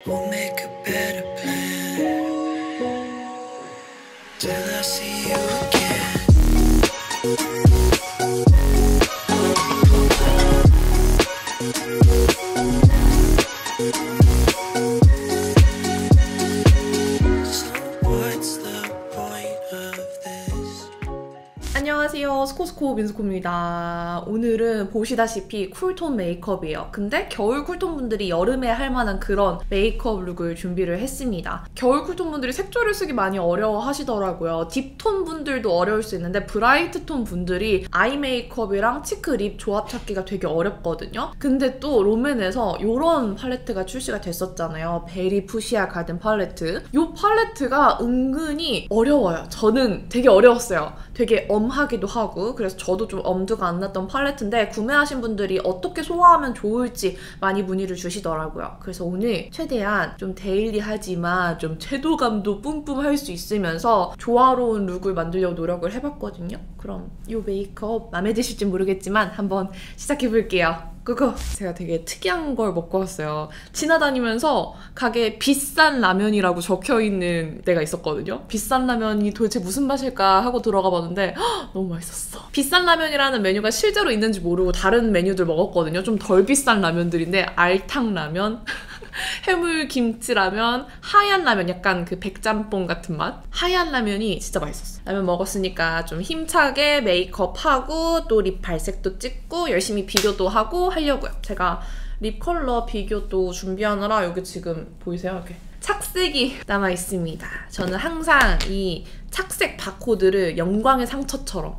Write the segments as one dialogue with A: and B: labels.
A: We'll make a better plan till I see you again. So what's the point of this?
B: 안녕하세요. 스코스코 민스코입니다. 오늘은 보시다시피 쿨톤 메이크업이에요. 근데 겨울 쿨톤 분들이 여름에 할 만한 그런 메이크업 룩을 준비를 했습니다. 겨울 쿨톤 분들이 색조를 쓰기 많이 어려워 하시더라고요. 딥톤 분들도 어려울 수 있는데 브라이트 톤 분들이 아이 메이크업이랑 치크 립 조합 찾기가 되게 어렵거든요. 근데 또 롬앤에서 이런 팔레트가 출시가 됐었잖아요. 베리 푸시아 가든 팔레트. 이 팔레트가 은근히 어려워요. 저는 되게 어려웠어요. 되게 엄하기도 하고, 그래서 저도 좀 엄두가 안 났던 팔레트인데 구매하신 분들이 어떻게 소화하면 좋을지 많이 문의를 주시더라고요. 그래서 오늘 최대한 좀 데일리하지만 좀 채도감도 뿜뿜 할 수 있으면서 조화로운 룩을 만들려고 노력을 해봤거든요. 그럼 이 메이크업 마음에 드실지 모르겠지만 한번 시작해볼게요. 그거 제가 되게 특이한 걸 먹고 왔어요. 지나다니면서 가게에 비싼 라면이라고 적혀있는 데가 있었거든요. 비싼 라면이 도대체 무슨 맛일까 하고 들어가 봤는데 너무 맛있었어. 비싼 라면이라는 메뉴가 실제로 있는지 모르고 다른 메뉴들 먹었거든요. 좀 덜 비싼 라면들인데 알탕 라면, 해물 김치 라면, 하얀 라면, 약간 그 백짬뽕 같은 맛? 하얀 라면이 진짜 맛있었어. 라면 먹었으니까 좀 힘차게 메이크업하고 또 립 발색도 찍고 열심히 비교도 하고 하려고요. 제가 립 컬러 비교도 준비하느라 여기 지금 보이세요? 이렇게 착색이 남아 있습니다. 저는 항상 이 착색 바코드를 영광의 상처처럼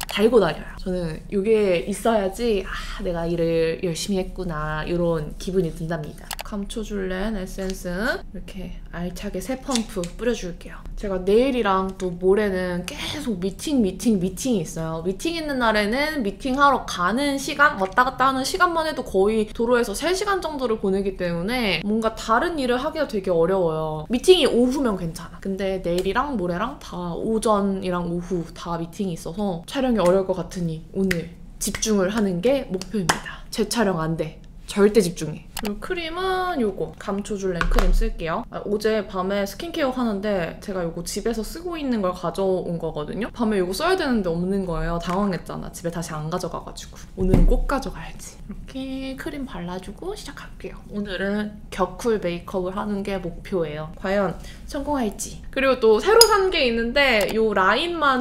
B: 달고 다녀요. 저는 이게 있어야지 내가 일을 열심히 했구나 이런 기분이 든답니다. 감춰줄렌 에센스 이렇게 알차게 3펌프 뿌려줄게요. 제가 내일이랑 또 모레는 계속 미팅이 있어요. 미팅 있는 날에는 미팅하러 가는 시간, 왔다 갔다 하는 시간만 해도 거의 도로에서 3시간 정도를 보내기 때문에 뭔가 다른 일을 하기가 되게 어려워요. 미팅이 오후면 괜찮아. 근데 내일이랑 모레랑 다 오전이랑 오후 다 미팅이 있어서 촬영이 어려울 것 같으니 오늘 집중을 하는 게 목표입니다. 재촬영 안 돼. 절대 집중해. 그리고 크림은 요거 감초줄렌 크림 쓸게요. 어제 밤에 스킨케어 하는데 제가 요거 집에서 쓰고 있는 걸 가져온 거거든요. 밤에 요거 써야 되는데 없는 거예요. 당황했잖아. 집에 다시 안 가져가가지고. 오늘은 꼭 가져가야지. 이렇게 크림 발라주고 시작할게요. 오늘은 격쿨 메이크업을 하는 게 목표예요. 과연 성공할지. 그리고 또 새로 산 게 있는데 요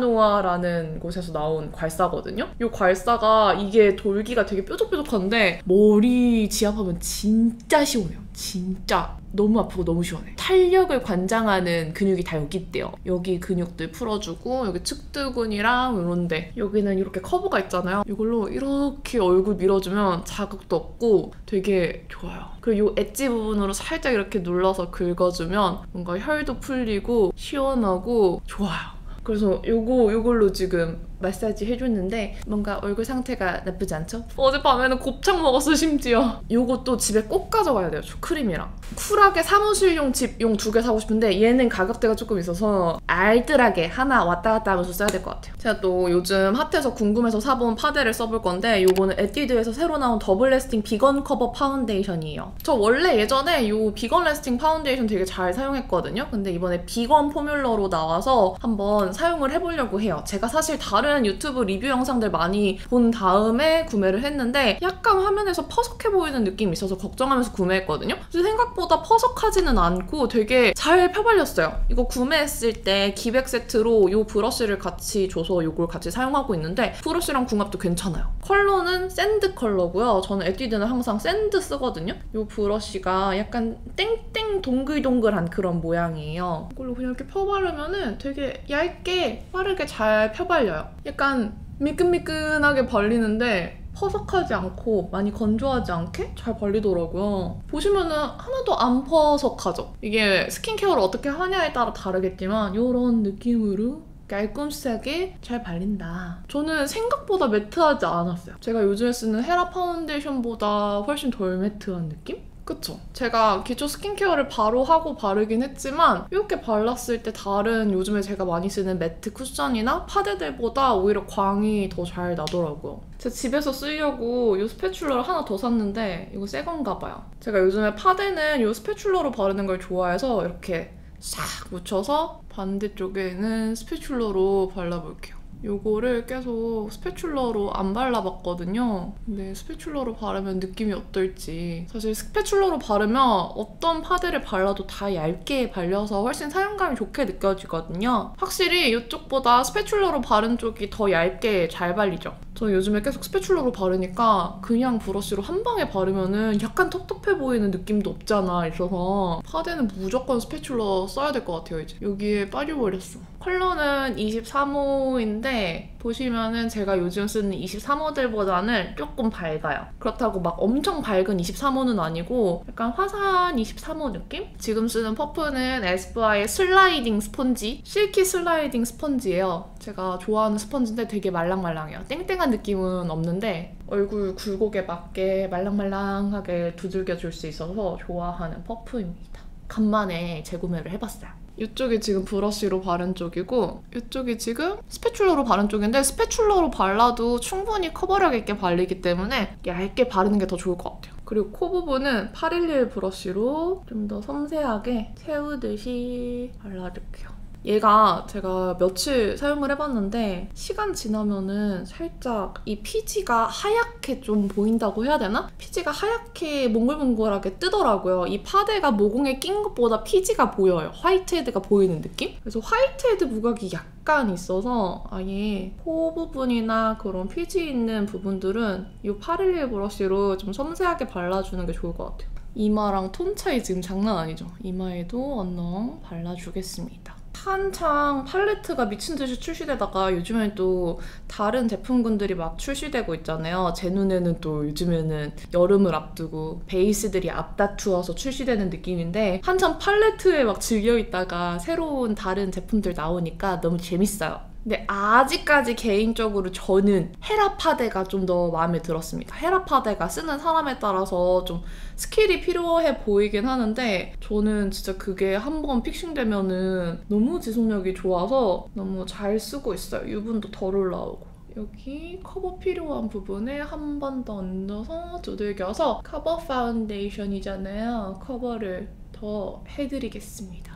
B: 라인마누아라는 곳에서 나온 괄사거든요. 요 괄사가 이게 돌기가 되게 뾰족뾰족한데 머리 지압하면 진짜 시원해요. 진짜 너무 아프고 너무 시원해. 탄력을 관장하는 근육이 다 여기 있대요. 여기 근육들 풀어주고 여기 측두근이랑 이런데 여기는 이렇게 커브가 있잖아요. 이걸로 이렇게 얼굴 밀어주면 자극도 없고 되게 좋아요. 그리고 이 엣지 부분으로 살짝 이렇게 눌러서 긁어주면 뭔가 혈도 풀리고 시원하고 좋아요. 그래서 요걸로 지금 마사지 해줬는데 뭔가 얼굴 상태가 나쁘지 않죠? 어젯밤에는 곱창 먹었어 심지어. 요것도 집에 꼭 가져가야 돼요. 크림이랑. 쿨하게 사무실용 집용 2개 사고 싶은데 얘는 가격대가 조금 있어서 알뜰하게 하나 왔다 갔다 하면서 써야 될 것 같아요. 제가 또 요즘 핫해서 궁금해서 사본 파데를 써볼 건데 요거는 에뛰드에서 새로 나온 더블 래스팅 비건 커버 파운데이션이에요. 저 원래 예전에 요 비건 래스팅 파운데이션 되게 잘 사용했거든요. 근데 이번에 비건 포뮬러로 나와서 한번 사용을 해보려고 해요. 제가 사실 다른 유튜브 리뷰 영상들 많이 본 다음에 구매를 했는데 약간 화면에서 퍼석해 보이는 느낌이 있어서 걱정하면서 구매했거든요. 근데 생각보다 퍼석하지는 않고 되게 잘 펴발렸어요. 이거 구매했을 때 기백 세트로 이 브러쉬를 같이 줘서 이걸 같이 사용하고 있는데 브러쉬랑 궁합도 괜찮아요. 컬러는 샌드 컬러고요. 저는 에뛰드는 항상 샌드 쓰거든요. 이 브러쉬가 약간 땡땡 동글동글한 그런 모양이에요. 이걸로 그냥 이렇게 펴바르면은 되게 얇게 빠르게 잘 펴발려요. 약간 미끈미끈하게 발리는데 퍼석하지 않고 많이 건조하지 않게 잘 발리더라고요. 보시면은 하나도 안 퍼석하죠? 이게 스킨케어를 어떻게 하냐에 따라 다르겠지만 이런 느낌으로 깔끔하게 잘 발린다. 저는 생각보다 매트하지 않았어요. 제가 요즘에 쓰는 헤라 파운데이션보다 훨씬 덜 매트한 느낌? 그쵸? 제가 기초 스킨케어를 바로 하고 바르긴 했지만 이렇게 발랐을 때 다른 요즘에 제가 많이 쓰는 매트 쿠션이나 파데들보다 오히려 광이 더 잘 나더라고요. 제가 집에서 쓰려고 이 스패츌러를 하나 더 샀는데 이거 새 건가 봐요. 제가 요즘에 파데는 이 스패츌러로 바르는 걸 좋아해서 이렇게 싹 묻혀서 반대쪽에는 스패츌러로 발라볼게요. 요거를 계속 스패츌러로 안 발라봤거든요. 근데 스패츌러로 바르면 느낌이 어떨지. 사실 스패츌러로 바르면 어떤 파데를 발라도 다 얇게 발려서 훨씬 사용감이 좋게 느껴지거든요. 확실히 이쪽보다 스패츌러로 바른 쪽이 더 얇게 잘 발리죠. 저 요즘에 계속 스패츌러로 바르니까 그냥 브러쉬로 한 방에 바르면은 약간 텁텁해 보이는 느낌도 없지 않아 있어서 파데는 무조건 스패츌러 써야 될 것 같아요, 이제. 여기에 빠져버렸어. 컬러는 23호인데 보시면은 제가 요즘 쓰는 23호들보다는 조금 밝아요. 그렇다고 막 엄청 밝은 23호는 아니고 약간 화사한 23호 느낌? 지금 쓰는 퍼프는 에스쁘아의 슬라이딩 스펀지, 실키 슬라이딩 스펀지예요. 제가 좋아하는 스펀지인데 되게 말랑말랑해요. 땡땡한 느낌은 없는데 얼굴 굴곡에 맞게 말랑말랑하게 두들겨줄 수 있어서 좋아하는 퍼프입니다. 간만에 재구매를 해봤어요. 이쪽이 지금 브러쉬로 바른 쪽이고 이쪽이 지금 스패츌러로 바른 쪽인데 스패츌러로 발라도 충분히 커버력 있게 발리기 때문에 얇게 바르는 게 더 좋을 것 같아요. 그리고 코 부분은 811 브러쉬로 좀 더 섬세하게 채우듯이 발라줄게요. 얘가 제가 며칠 사용을 해봤는데 시간 지나면은 살짝 이 피지가 하얗게 좀 보인다고 해야 되나? 피지가 하얗게 몽글몽글하게 뜨더라고요. 이 파데가 모공에 낀 것보다 피지가 보여요. 화이트헤드가 보이는 느낌? 그래서 화이트헤드 부각이 약간 있어서 아예 코 부분이나 그런 피지 있는 부분들은 이 811 브러쉬로 좀 섬세하게 발라주는 게 좋을 것 같아요. 이마랑 톤 차이 지금 장난 아니죠? 이마에도 언능 발라주겠습니다. 한창 팔레트가 미친듯이 출시되다가 요즘엔 또 다른 제품군들이 막 출시되고 있잖아요. 제 눈에는 또 요즘에는 여름을 앞두고 베이스들이 앞다투어서 출시되는 느낌인데 한참 팔레트에 막 질려있다가 새로운 다른 제품들 나오니까 너무 재밌어요. 근데 아직까지 개인적으로 저는 헤라 파데가 좀 더 마음에 들었습니다. 헤라 파데가 쓰는 사람에 따라서 좀 스킬이 필요해 보이긴 하는데 저는 진짜 그게 한번 픽싱되면은 너무 지속력이 좋아서 너무 잘 쓰고 있어요. 유분도 덜 올라오고. 여기 커버 필요한 부분에 한 번 더 얹어서 두들겨서 커버 파운데이션이잖아요. 커버를 더 해드리겠습니다.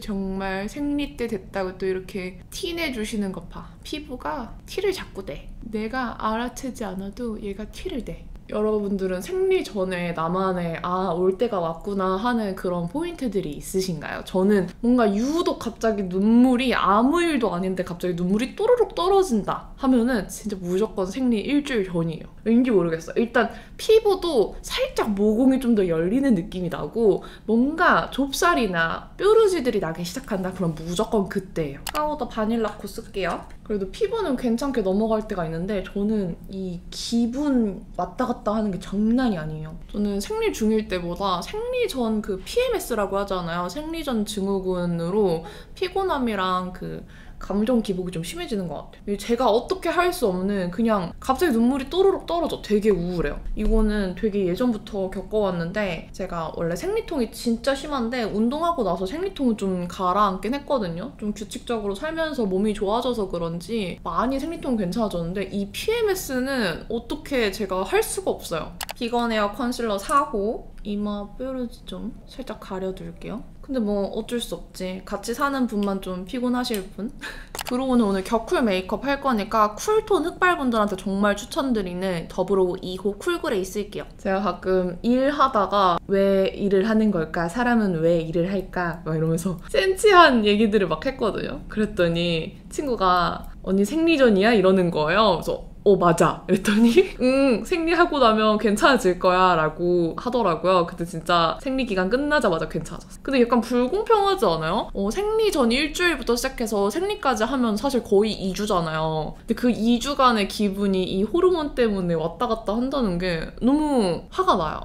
B: 정말 생리 때 됐다고 또 이렇게 티 내주시는 것 봐. 피부가 티를 자꾸 내. 내가 알아채지 않아도 얘가 티를 내. 여러분들은 생리 전에 나만의 올 때가 왔구나 하는 그런 포인트들이 있으신가요? 저는 뭔가 유독 갑자기 눈물이 아무 일도 아닌데 갑자기 눈물이 또르륵 떨어진다 하면은 진짜 무조건 생리 일주일 전이에요. 왠지 모르겠어요. 일단 피부도 살짝 모공이 좀 더 열리는 느낌이 나고 뭔가 좁쌀이나 뾰루지들이 나기 시작한다 그럼 무조건 그때예요. 파우더 바닐라코 쓸게요. 그래도 피부는 괜찮게 넘어갈 때가 있는데 저는 이 기분 왔다 갔다 하는 게 장난이 아니에요. 저는 생리 중일 때보다 생리 전 그 PMS라고 하잖아요. 생리 전 증후군으로 피곤함이랑 그 감정 기복이 좀 심해지는 것 같아요. 제가 어떻게 할 수 없는 그냥 갑자기 눈물이 또르륵 떨어져. 되게 우울해요. 이거는 되게 예전부터 겪어왔는데 제가 원래 생리통이 진짜 심한데 운동하고 나서 생리통은 좀 가라앉긴 했거든요. 좀 규칙적으로 살면서 몸이 좋아져서 그런지 많이 생리통은 괜찮아졌는데 이 PMS는 어떻게 제가 할 수가 없어요. 비건 에어 컨실러 사고 이마 뾰루지 좀 살짝 가려둘게요. 근데 뭐 어쩔 수 없지. 같이 사는 분만 좀 피곤하실 분? 그러고는 오늘 겨쿨 메이크업 할 거니까 쿨톤 흑발분들한테 정말 추천드리는 더브로우 2호 쿨그레이 쓸게요. 제가 가끔 일하다가 왜 일을 하는 걸까? 사람은 왜 일을 할까? 막 이러면서 센치한 얘기들을 막 했거든요. 그랬더니 친구가 언니 생리전이야? 이러는 거예요. 그래서 맞아. 이랬더니 생리하고 나면 괜찮아질 거야 라고 하더라고요. 근데 진짜 생리기간 끝나자마자 괜찮아졌어. 근데 약간 불공평하지 않아요? 생리 전 일주일부터 시작해서 생리까지 하면 사실 거의 2주잖아요. 근데 그 2주간의 기분이 이 호르몬 때문에 왔다 갔다 한다는 게 너무 화가 나요.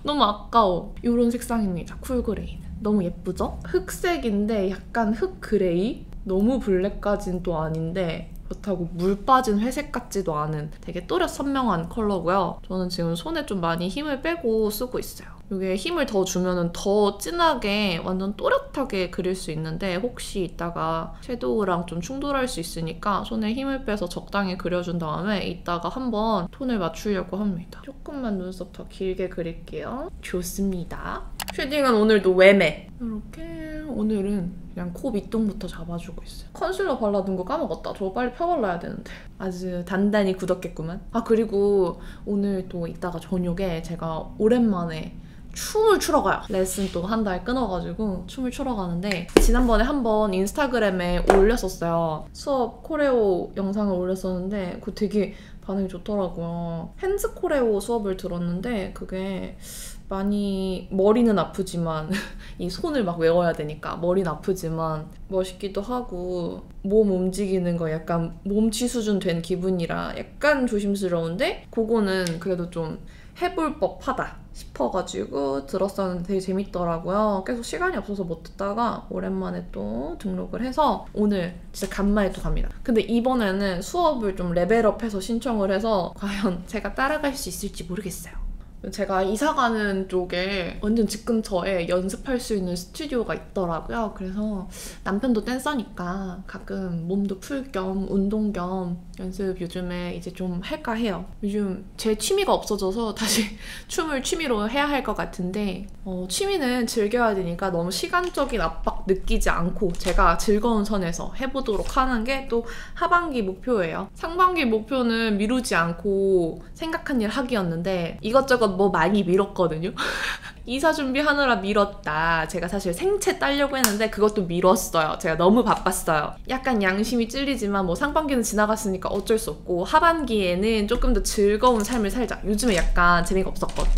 B: 너무 아까워. 이런 색상입니다. 쿨그레이는. 너무 예쁘죠? 흑색인데 약간 흑그레이? 너무 블랙까진 또 아닌데 그렇다고 물 빠진 회색 같지도 않은 되게 또렷 선명한 컬러고요. 저는 지금 손에 좀 많이 힘을 빼고 쓰고 있어요. 이게 힘을 더 주면은 더 진하게 완전 또렷하게 그릴 수 있는데 혹시 이따가 섀도우랑 좀 충돌할 수 있으니까 손에 힘을 빼서 적당히 그려준 다음에 이따가 한번 톤을 맞추려고 합니다. 조금만 눈썹 더 길게 그릴게요. 좋습니다. 쉐딩은 오늘도 웸에 이렇게 오늘은 그냥 코 밑동부터 잡아주고 있어요. 컨실러 발라둔 거 까먹었다. 저거 빨리 펴발라야 되는데. 아주 단단히 굳었겠구만. 아 그리고 오늘 또 이따가 저녁에 제가 오랜만에 춤을 추러 가요. 레슨 또 한 달 끊어가지고 춤을 추러 가는데 지난번에 한번 인스타그램에 올렸었어요. 수업 코레오 영상을 올렸었는데 그거 되게 반응이 좋더라고요. 핸즈 코레오 수업을 들었는데 그게 많이 머리는 아프지만 이 손을 막 외워야 되니까 머리는 아프지만 멋있기도 하고 몸 움직이는 거 약간 몸치 수준 된 기분이라 약간 조심스러운데 그거는 그래도 좀 해볼 법하다 싶어가지고 들었었는데 되게 재밌더라고요. 계속 시간이 없어서 못 듣다가 오랜만에 또 등록을 해서 오늘 진짜 간만에 또 갑니다. 근데 이번에는 수업을 좀 레벨업해서 신청을 해서 과연 제가 따라갈 수 있을지 모르겠어요. 제가 이사가는 쪽에 완전 집 근처에 연습할 수 있는 스튜디오가 있더라고요. 그래서 남편도 댄서니까 가끔 몸도 풀 겸 운동 겸 연습 요즘에 이제 좀 할까 해요. 요즘 제 취미가 없어져서 다시 춤을 취미로 해야 할 것 같은데 취미는 즐겨야 되니까 너무 시간적인 압박 느끼지 않고 제가 즐거운 선에서 해보도록 하는 게 또 하반기 목표예요. 상반기 목표는 미루지 않고 생각한 일 하기였는데 이것저것 뭐 많이 미뤘거든요. 이사 준비하느라 미뤘다. 제가 사실 생채 따려고 했는데 그것도 미뤘어요. 제가 너무 바빴어요. 약간 양심이 찔리지만 뭐 상반기는 지나갔으니까 어쩔 수 없고 하반기에는 조금 더 즐거운 삶을 살자. 요즘에 약간 재미가 없었거든요.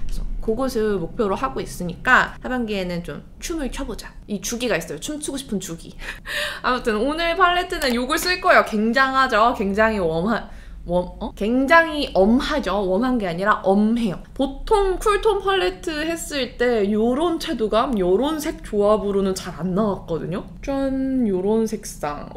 B: 그래서 그것을 목표로 하고 있으니까 하반기에는 좀 춤을 춰보자. 이 주기가 있어요. 춤추고 싶은 주기. 아무튼 오늘 팔레트는 이걸 쓸 거예요. 굉장하죠? 굉장히 굉장히 엄하죠. 웜한 게 아니라 엄해요. 보통 쿨톤 팔레트 했을 때 요런 채도감, 요런 색 조합으로는 잘 안 나왔거든요. 짠! 요런 색상.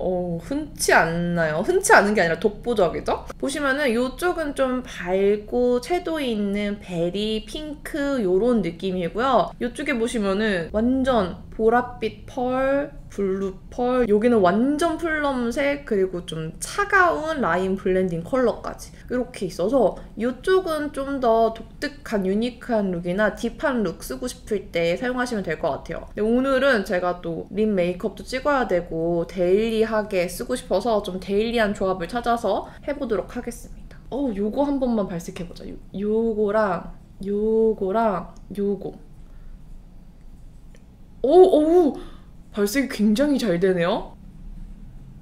B: 흔치 않나요? 흔치 않은 게 아니라 독보적이죠? 보시면은 요쪽은 좀 밝고 채도 있는 베리, 핑크 요런 느낌이고요. 요쪽에 보시면은 완전 보랏빛 펄, 블루 펄, 여기는 완전 플럼색, 그리고 좀 차가운 라인 블렌딩 컬러까지 이렇게 있어서 이쪽은 좀 더 독특한 유니크한 룩이나 딥한 룩 쓰고 싶을 때 사용하시면 될 것 같아요. 근데 오늘은 제가 또 립 메이크업도 찍어야 되고 데일리하게 쓰고 싶어서 좀 데일리한 조합을 찾아서 해보도록 하겠습니다. 요거 한 번만 발색해보자. 요거랑 요거랑 요거. 오! 발색이 굉장히 잘 되네요?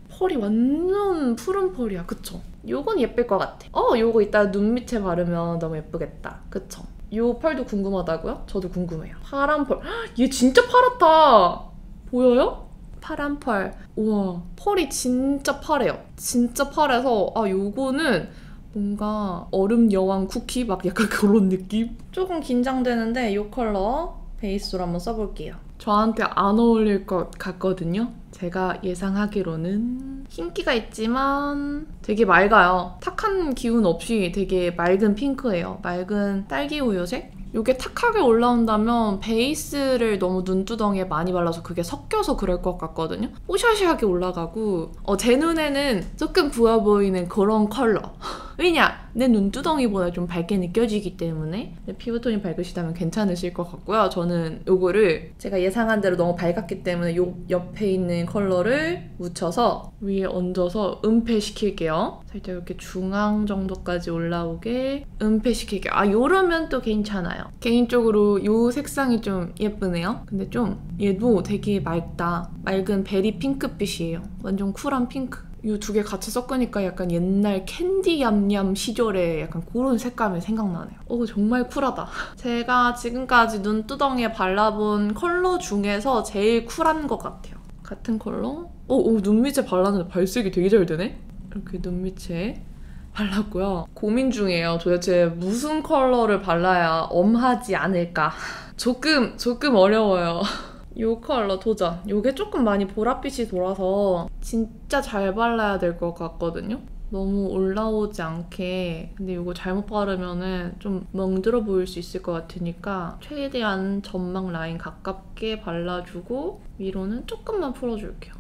B: 펄이 완전 푸른 펄이야, 그쵸? 요건 예쁠 것 같아. 요거 이따 눈 밑에 바르면 너무 예쁘겠다, 그쵸? 요 펄도 궁금하다고요? 저도 궁금해요. 파란 펄. 얘 진짜 파랗다! 보여요? 파란 펄. 우와, 펄이 진짜 파래요. 진짜 파래서 요거는 뭔가 얼음 여왕 쿠키? 막 약간 그런 느낌? 조금 긴장되는데 요 컬러 베이스로 한번 써볼게요. 저한테 안 어울릴 것 같거든요. 제가 예상하기로는 흰기가 있지만 되게 맑아요. 탁한 기운 없이 되게 맑은 핑크예요. 맑은 딸기 우유색? 이게 탁하게 올라온다면 베이스를 너무 눈두덩이에 많이 발라서 그게 섞여서 그럴 것 같거든요. 뽀샤시하게 올라가고 제 눈에는 조금 부어 보이는 그런 컬러. 왜냐? 내 눈두덩이보다 좀 밝게 느껴지기 때문에 피부톤이 밝으시다면 괜찮으실 것 같고요. 저는 요거를 제가 예상한 대로 너무 밝았기 때문에 요 옆에 있는 컬러를 묻혀서 위에 얹어서 은폐시킬게요. 살짝 이렇게 중앙 정도까지 올라오게 은폐시킬게요. 요러면 또 괜찮아요. 개인적으로 요 색상이 좀 예쁘네요. 근데 좀 얘도 되게 맑다. 맑은 베리 핑크빛이에요. 완전 쿨한 핑크. 이 두 개 같이 섞으니까 약간 옛날 캔디 얌얌 시절에 약간 그런 색감이 생각나네요. 정말 쿨하다. 제가 지금까지 눈두덩이에 발라본 컬러 중에서 제일 쿨한 것 같아요. 같은 컬러? 눈 밑에 발랐는데 발색이 되게 잘 되네? 이렇게 눈 밑에 발랐고요. 고민 중이에요. 도대체 무슨 컬러를 발라야 엄하지 않을까? 조금 어려워요. 이 컬러 도전. 이게 조금 많이 보랏빛이 돌아서 진짜 잘 발라야 될 것 같거든요. 너무 올라오지 않게. 근데 이거 잘못 바르면은 좀 멍들어 보일 수 있을 것 같으니까 최대한 점막 라인 가깝게 발라주고 위로는 조금만 풀어줄게요.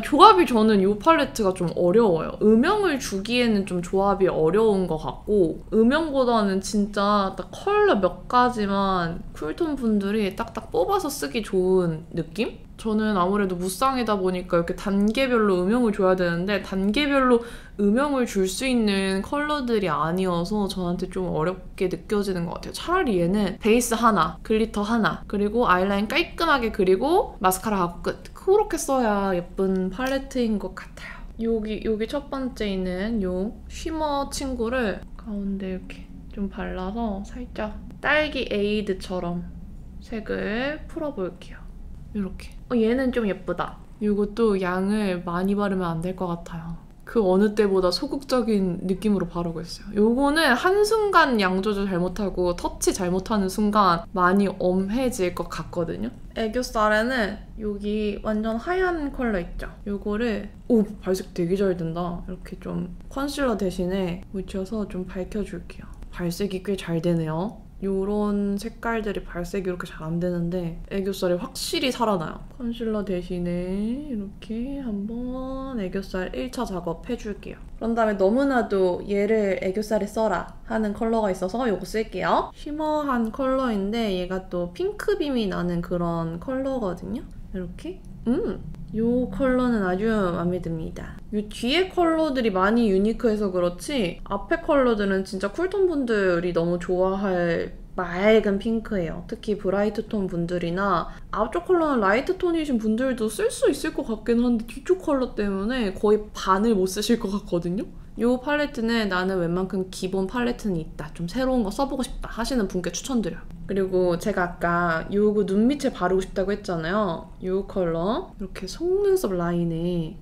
B: 조합이 저는 이 팔레트가 좀 어려워요. 음영을 주기에는 좀 조합이 어려운 것 같고 음영보다는 진짜 딱 컬러 몇 가지만 쿨톤 분들이 딱딱 뽑아서 쓰기 좋은 느낌? 저는 아무래도 무쌍이다 보니까 이렇게 단계별로 음영을 줘야 되는데 단계별로 음영을 줄 수 있는 컬러들이 아니어서 저한테 좀 어렵게 느껴지는 것 같아요. 차라리 얘는 베이스 하나, 글리터 하나, 그리고 아이라인 깔끔하게 그리고 마스카라 하고 끝. 그렇게 써야 예쁜 팔레트인 것 같아요. 여기 첫 번째 있는 요 쉬머 친구를 가운데 이렇게 좀 발라서 살짝 딸기 에이드처럼 색을 풀어볼게요. 이렇게. 얘는 좀 예쁘다. 이것도 양을 많이 바르면 안 될 것 같아요. 그 어느 때보다 소극적인 느낌으로 바르고 있어요. 요거는 한순간 양 조절 잘못하고 터치 잘못하는 순간 많이 엄해질 것 같거든요. 애교살에는 여기 완전 하얀 컬러 있죠? 요거를 발색 되게 잘 된다. 이렇게 좀 컨실러 대신에 묻혀서 좀 밝혀줄게요. 발색이 꽤 잘 되네요. 요런 색깔들이 발색이 이렇게 잘 안 되는데 애교살이 확실히 살아나요. 컨실러 대신에 이렇게 한번 애교살 1차 작업 해줄게요. 그런 다음에 너무나도 얘를 애교살에 써라 하는 컬러가 있어서 요거 쓸게요. 쉬머한 컬러인데 얘가 또 핑크빔이 나는 그런 컬러거든요. 이렇게. 이 컬러는 아주 마음에 듭니다. 이 뒤에 컬러들이 많이 유니크해서 그렇지 앞에 컬러들은 진짜 쿨톤 분들이 너무 좋아할 맑은 핑크예요. 특히 브라이트 톤 분들이나 앞쪽 컬러는 라이트 톤이신 분들도 쓸 수 있을 것 같긴 한데 뒤쪽 컬러 때문에 거의 반을 못 쓰실 것 같거든요? 이 팔레트는 나는 웬만큼 기본 팔레트는 있다. 좀 새로운 거 써보고 싶다 하시는 분께 추천드려요. 그리고 제가 아까 요거 눈 밑에 바르고 싶다고 했잖아요. 이 컬러 이렇게 속눈썹 라인에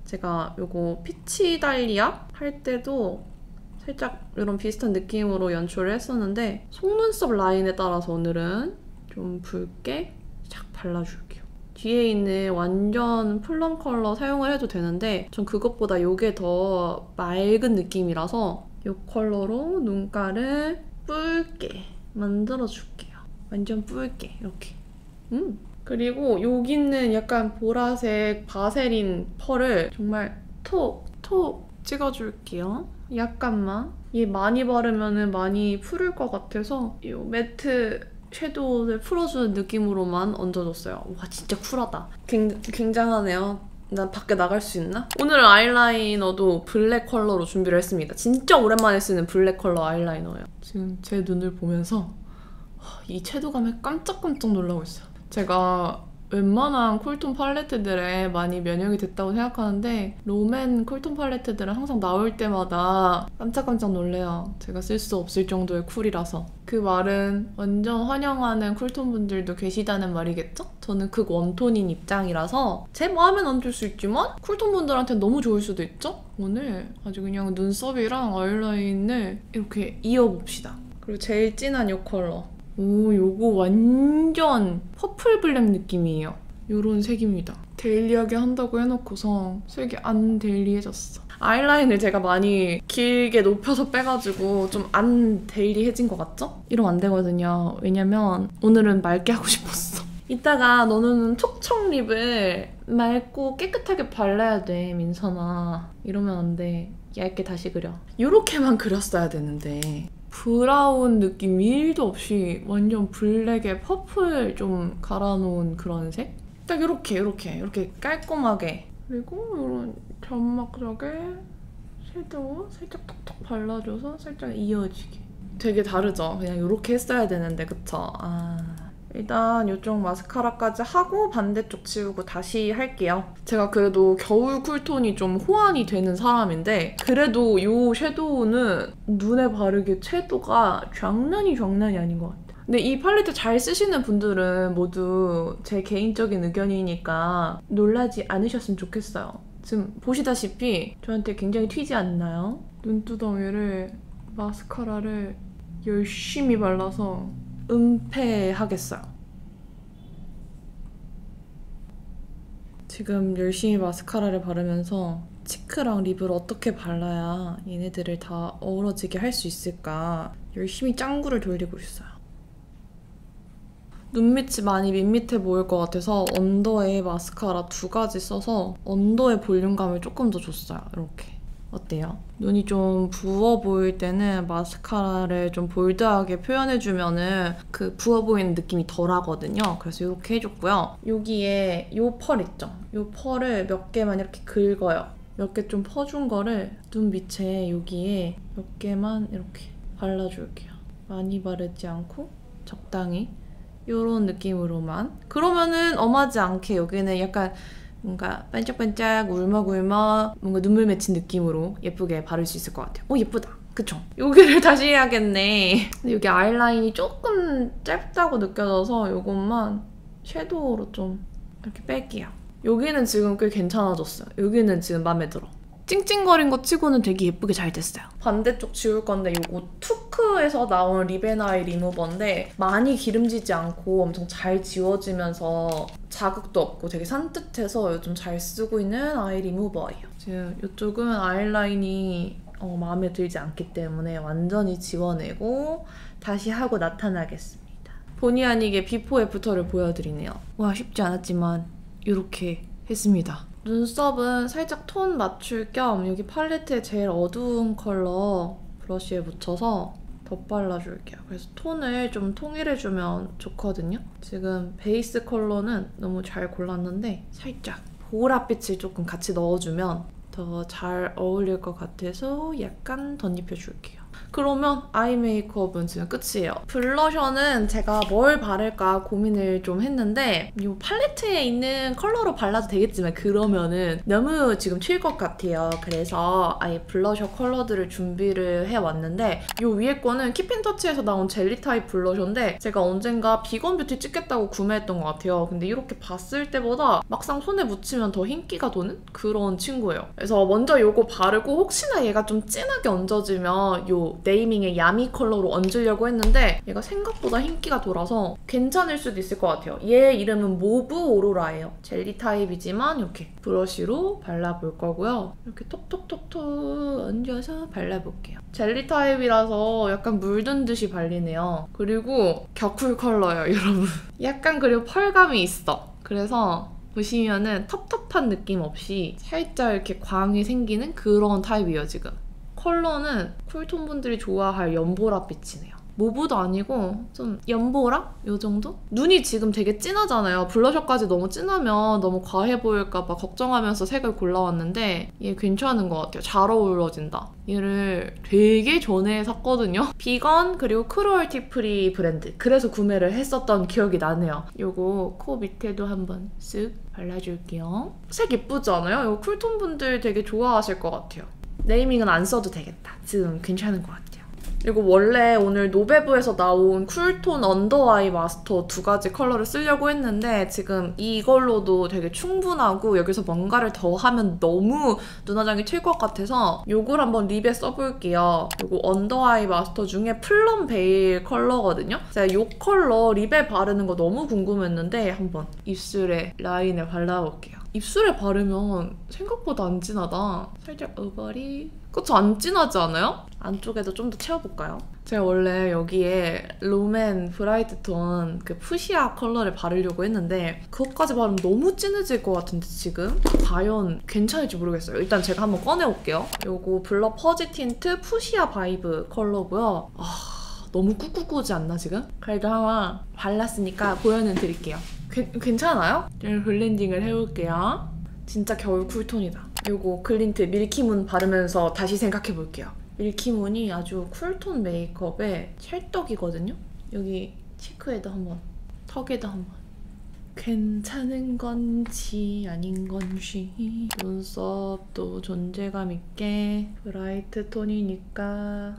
B: 제가 요거 피치 달리아 할 때도 살짝 이런 비슷한 느낌으로 연출을 했었는데 속눈썹 라인에 따라서 오늘은 좀 붉게 쫙 발라줄게요. 뒤에 있는 완전 플럼 컬러 사용을 해도 되는데 전 그것보다 이게 더 맑은 느낌이라서 이 컬러로 눈가를 붉게 만들어줄게요. 완전 붉게 이렇게. 그리고 여기는 약간 보라색 바세린 펄을 정말 톡톡 찍어줄게요. 약간만. 얘 많이 바르면 많이 풀을 것 같아서 이 매트 섀도우를 풀어주는 느낌으로만 얹어줬어요. 와 진짜 쿨하다. 굉장하네요. 난 밖에 나갈 수 있나? 오늘 아이라이너도 블랙 컬러로 준비를 했습니다. 진짜 오랜만에 쓰는 블랙 컬러 아이라이너예요. 지금 제 눈을 보면서 이 섀도우감에 깜짝깜짝 놀라고 있어요. 제가 웬만한 쿨톤 팔레트들에 많이 면역이 됐다고 생각하는데 롬앤 쿨톤 팔레트들은 항상 나올 때마다 깜짝깜짝 놀래요. 제가 쓸 수 없을 정도의 쿨이라서. 그 말은 완전 환영하는 쿨톤 분들도 계시다는 말이겠죠? 저는 극 웜톤인 입장이라서 제 마음엔 안 들 수 있지만 쿨톤 분들한테는 너무 좋을 수도 있죠? 오늘 아주 그냥 눈썹이랑 아이라인을 이렇게 이어봅시다. 그리고 제일 진한 이 컬러. 요거 완전 퍼플 블랙 느낌이에요. 요런 색입니다. 데일리하게 한다고 해놓고서 색이 안 데일리해졌어. 아이라인을 제가 많이 길게 높여서 빼가지고 좀 안 데일리해진 것 같죠? 이러면 안 되거든요. 왜냐면 오늘은 맑게 하고 싶었어. 이따가 너는 촉촉 립을 맑고 깨끗하게 발라야 돼, 민선아. 이러면 안 돼. 얇게 다시 그려. 요렇게만 그렸어야 되는데 브라운 느낌 1도 없이 완전 블랙에 퍼플 좀 갈아놓은 그런 색? 딱 이렇게 깔끔하게. 그리고 이런 점막 쪽에 섀도우 살짝 톡톡 발라줘서 살짝 이어지게. 되게 다르죠? 그냥 이렇게 했어야 되는데 그쵸? 일단 이쪽 마스카라까지 하고 반대쪽 지우고 다시 할게요. 제가 그래도 겨울 쿨톤이 좀 호환이 되는 사람인데 그래도 이 섀도우는 눈에 바르기 채도가 장난이 아닌 것 같아요. 근데 이 팔레트 잘 쓰시는 분들은 모두 제 개인적인 의견이니까 놀라지 않으셨으면 좋겠어요. 지금 보시다시피 저한테 굉장히 튀지 않나요? 눈두덩이를 마스카라를 열심히 발라서 은폐하겠어요. 지금 열심히 마스카라를 바르면서 치크랑 립을 어떻게 발라야 얘네들을 다 어우러지게 할 수 있을까 열심히 짱구를 돌리고 있어요. 눈밑이 많이 밋밋해 보일 것 같아서 언더에 마스카라 2가지 써서 언더의 볼륨감을 조금 더 줬어요. 이렇게. 어때요? 눈이 좀 부어 보일 때는 마스카라를 좀 볼드하게 표현해주면은 그 부어 보이는 느낌이 덜 하거든요. 그래서 이렇게 해줬고요. 여기에 이 펄 있죠? 이 펄을 몇 개만 이렇게 긁어요. 몇 개 좀 퍼준 거를 눈 밑에 여기에 몇 개만 이렇게 발라줄게요. 많이 바르지 않고 적당히 이런 느낌으로만. 그러면은 엄하지 않게 여기는 약간 뭔가 반짝반짝 울먹울먹 뭔가 눈물 맺힌 느낌으로 예쁘게 바를 수 있을 것 같아요. 오 예쁘다. 그쵸? 여기를 다시 해야겠네. 근데 여기 아이라인이 조금 짧다고 느껴져서 이것만 섀도우로 좀 이렇게 뺄게요. 여기는 지금 꽤 괜찮아졌어요. 여기는 지금 마음에 들어. 찡찡거린 거 치고는 되게 예쁘게 잘 됐어요. 반대쪽 지울 건데 이거 투크에서 나온 립앤아이 리무버인데 많이 기름지지 않고 엄청 잘 지워지면서 자극도 없고 되게 산뜻해서 요즘 잘 쓰고 있는 아이 리무버예요. 지금 이쪽은 아이라인이 마음에 들지 않기 때문에 완전히 지워내고 다시 하고 나타나겠습니다. 본의 아니게 비포 애프터를 보여드리네요. 와 쉽지 않았지만 이렇게 했습니다. 눈썹은 살짝 톤 맞출 겸 여기 팔레트에 제일 어두운 컬러 브러쉬에 묻혀서 덧발라줄게요. 그래서 톤을 좀 통일해주면 좋거든요. 지금 베이스 컬러는 너무 잘 골랐는데 살짝 보랏빛을 조금 같이 넣어주면 더 잘 어울릴 것 같아서 약간 덧입혀줄게요. 그러면 아이 메이크업은 지금 끝이에요. 블러셔는 제가 뭘 바를까 고민을 좀 했는데 이 팔레트에 있는 컬러로 발라도 되겠지만 그러면은 너무 지금 튈 것 같아요. 그래서 아예 블러셔 컬러들을 준비를 해왔는데 이 위에 거는 킵앤터치에서 나온 젤리 타입 블러셔인데 제가 언젠가 비건 뷰티 찍겠다고 구매했던 것 같아요. 근데 이렇게 봤을 때보다 막상 손에 묻히면 더 흰기가 도는 그런 친구예요. 그래서 먼저 이거 바르고 혹시나 얘가 좀 진하게 얹어지면 이 네이밍의 야미 컬러로 얹으려고 했는데 얘가 생각보다 흰기가 돌아서 괜찮을 수도 있을 것 같아요. 얘 이름은 모브 오로라예요. 젤리 타입이지만 이렇게 브러쉬로 발라볼 거고요. 이렇게 톡톡톡톡 얹어서 발라볼게요. 젤리 타입이라서 약간 물든 듯이 발리네요. 그리고 겨쿨 컬러예요, 여러분. 약간 그리고 펄감이 있어. 그래서 보시면은 텁텁한 느낌 없이 살짝 이렇게 광이 생기는 그런 타입이에요, 지금. 컬러는 쿨톤 분들이 좋아할 연보라빛이네요. 모브도 아니고 좀 연보라? 요 정도? 눈이 지금 되게 진하잖아요. 블러셔까지 너무 진하면 너무 과해 보일까 봐 걱정하면서 색을 골라왔는데 얘 괜찮은 것 같아요. 잘 어우러진다. 얘를 되게 전에 샀거든요. 비건 그리고 크루얼티 프리 브랜드. 그래서 구매를 했었던 기억이 나네요. 요거 코 밑에도 한번 쓱 발라줄게요. 색 예쁘지 않아요? 이거 쿨톤 분들 되게 좋아하실 것 같아요. 네이밍은 안 써도 되겠다. 지금 괜찮은 것 같아요. 그리고 원래 오늘 노베브에서 나온 쿨톤 언더아이 마스터 2가지 컬러를 쓰려고 했는데 지금 이걸로도 되게 충분하고 여기서 뭔가를 더 하면 너무 눈화장이 튈 것 같아서 이걸 한번 립에 써볼게요. 이거 언더아이 마스터 중에 플럼 베일 컬러거든요. 제가 이 컬러 립에 바르는 거 너무 궁금했는데 한번 입술에 라인을 발라볼게요. 입술에 바르면 생각보다 안 진하다. 살짝 오버리. 그쵸? 안 진하지 않아요? 안쪽에도 좀 더 채워볼까요? 제가 원래 여기에 롬앤 브라이트 톤 그 푸시아 컬러를 바르려고 했는데 그것까지 바르면 너무 진해질 것 같은데 지금? 과연 괜찮을지 모르겠어요. 일단 제가 한번 꺼내올게요. 요거 블러 퍼지 틴트 푸시아 바이브 컬러고요. 너무 꾹꾹꾸지 않나 지금? 그래도 하나 발랐으니까 보여는 드릴게요. 괜찮아요? 좀 블렌딩을 해볼게요. 진짜 겨울 쿨톤이다. 요거 글린트 밀키문 바르면서 다시 생각해볼게요. 밀키문이 아주 쿨톤 메이크업의 찰떡이거든요? 여기 치크에도 한번, 턱에도 한번. 괜찮은 건지 아닌 건지 눈썹도 존재감 있게 브라이트 톤이니까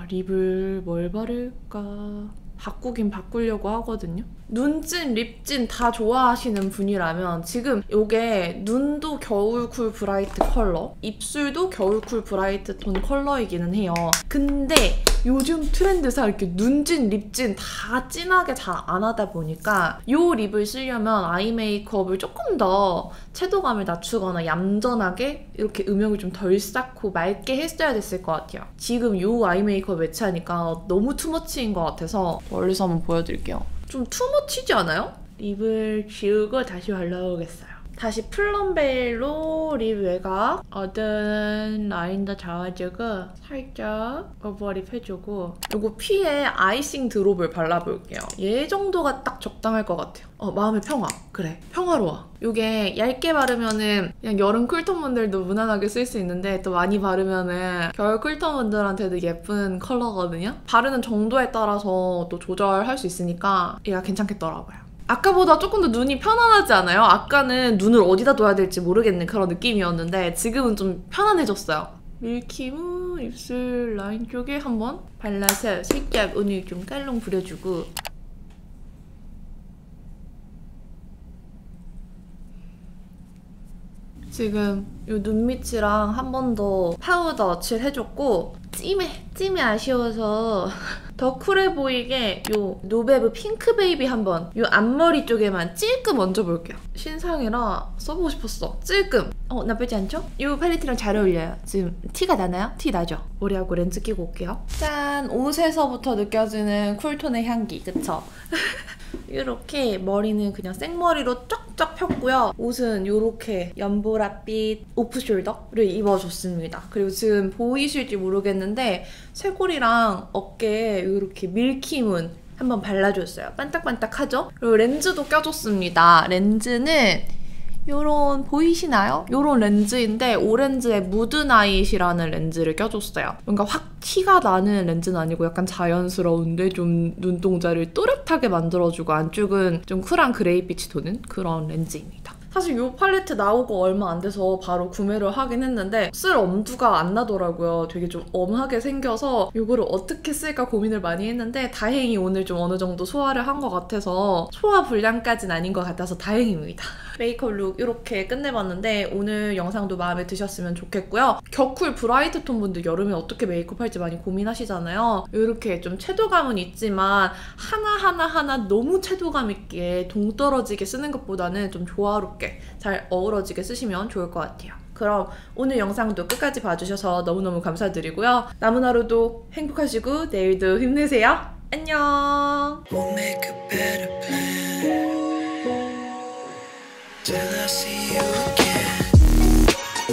B: 립을 뭘 바를까 바꾸긴 바꾸려고 하거든요. 눈진, 립진 다 좋아하시는 분이라면 지금 이게 눈도 겨울 쿨 브라이트 컬러, 입술도 겨울 쿨 브라이트 톤 컬러이기는 해요. 근데 요즘 트렌드상 이렇게 눈진, 립진 다 진하게 잘 안 하다 보니까 이 립을 쓰려면 아이 메이크업을 조금 더 채도감을 낮추거나 얌전하게 이렇게 음영을 좀 덜 쌓고 맑게 했어야 됐을 것 같아요. 지금 이 아이 메이크업 매치하니까 너무 투머치인 것 같아서 멀리서 한번 보여드릴게요. 좀 투머치지 않아요? 립을 지우고 다시 발라보겠어요. 다시 플럼베일로 립 외곽 어두운 라인도 잡아주고 살짝 오버립 해주고 요거 피에 아이싱 드롭을 발라볼게요. 얘 정도가 딱 적당할 것 같아요. 마음의 평화. 그래, 평화로워. 요게 얇게 바르면은 그냥 여름 쿨톤 분들도 무난하게 쓸 수 있는데 또 많이 바르면은 겨울 쿨톤 분들한테도 예쁜 컬러거든요. 바르는 정도에 따라서 또 조절할 수 있으니까 얘가 괜찮겠더라고요. 아까보다 조금 더 눈이 편안하지 않아요? 아까는 눈을 어디다 둬야 될지 모르겠는 그런 느낌이었는데 지금은 좀 편안해졌어요. 밀키무 입술 라인 쪽에 한번 발라서 살짝 오늘 좀 깔롱 부려주고 지금 이 눈 밑이랑 한 번 더 파우더 칠해줬고 찜에 아쉬워서 더 쿨해 보이게 요 노베브 핑크 베이비 한번 요 앞머리 쪽에만 찔끔 얹어볼게요. 신상이라 써보고 싶었어. 찔끔. 나쁘지 않죠? 요 팔레트랑 잘 어울려요. 지금 티가 나나요? 티 나죠? 머리하고 렌즈 끼고 올게요. 짠! 옷에서부터 느껴지는 쿨톤의 향기. 그쵸? 이렇게 머리는 그냥 생머리로 쫙쫙 폈고요. 옷은 이렇게 연보랏빛 오프숄더를 입어줬습니다. 그리고 지금 보이실지 모르겠는데 쇄골이랑 어깨에 이렇게 밀키문 한번 발라줬어요. 반딱반딱하죠? 그리고 렌즈도 껴줬습니다. 렌즈는 요런 보이시나요? 요런 렌즈인데 오렌지의 무드나잇이라는 렌즈를 껴줬어요. 뭔가 확 티가 나는 렌즈는 아니고 약간 자연스러운데 좀 눈동자를 또렷하게 만들어주고 안쪽은 좀 쿨한 그레이빛이 도는 그런 렌즈입니다. 사실 이 팔레트 나오고 얼마 안 돼서 바로 구매를 하긴 했는데 쓸 엄두가 안 나더라고요. 되게 좀 엄하게 생겨서 이거를 어떻게 쓸까 고민을 많이 했는데 다행히 오늘 좀 어느 정도 소화를 한 것 같아서 소화 불량까지는 아닌 것 같아서 다행입니다. 메이크업 룩 이렇게 끝내봤는데 오늘 영상도 마음에 드셨으면 좋겠고요. 겨쿨 브라이트 톤 분들 여름에 어떻게 메이크업 할지 많이 고민하시잖아요. 이렇게 좀 채도감은 있지만 하나하나 너무 채도감 있게 동떨어지게 쓰는 것보다는 좀 조화롭게 잘 어우러지게 쓰시면 좋을 것 같아요. 그럼 오늘 영상도 끝까지 봐주셔서 너무너무 감사드리고요. 남은 하루도 행복하시고 내일도 힘내세요. 안녕!
A: We'll make a better plan till I see you again.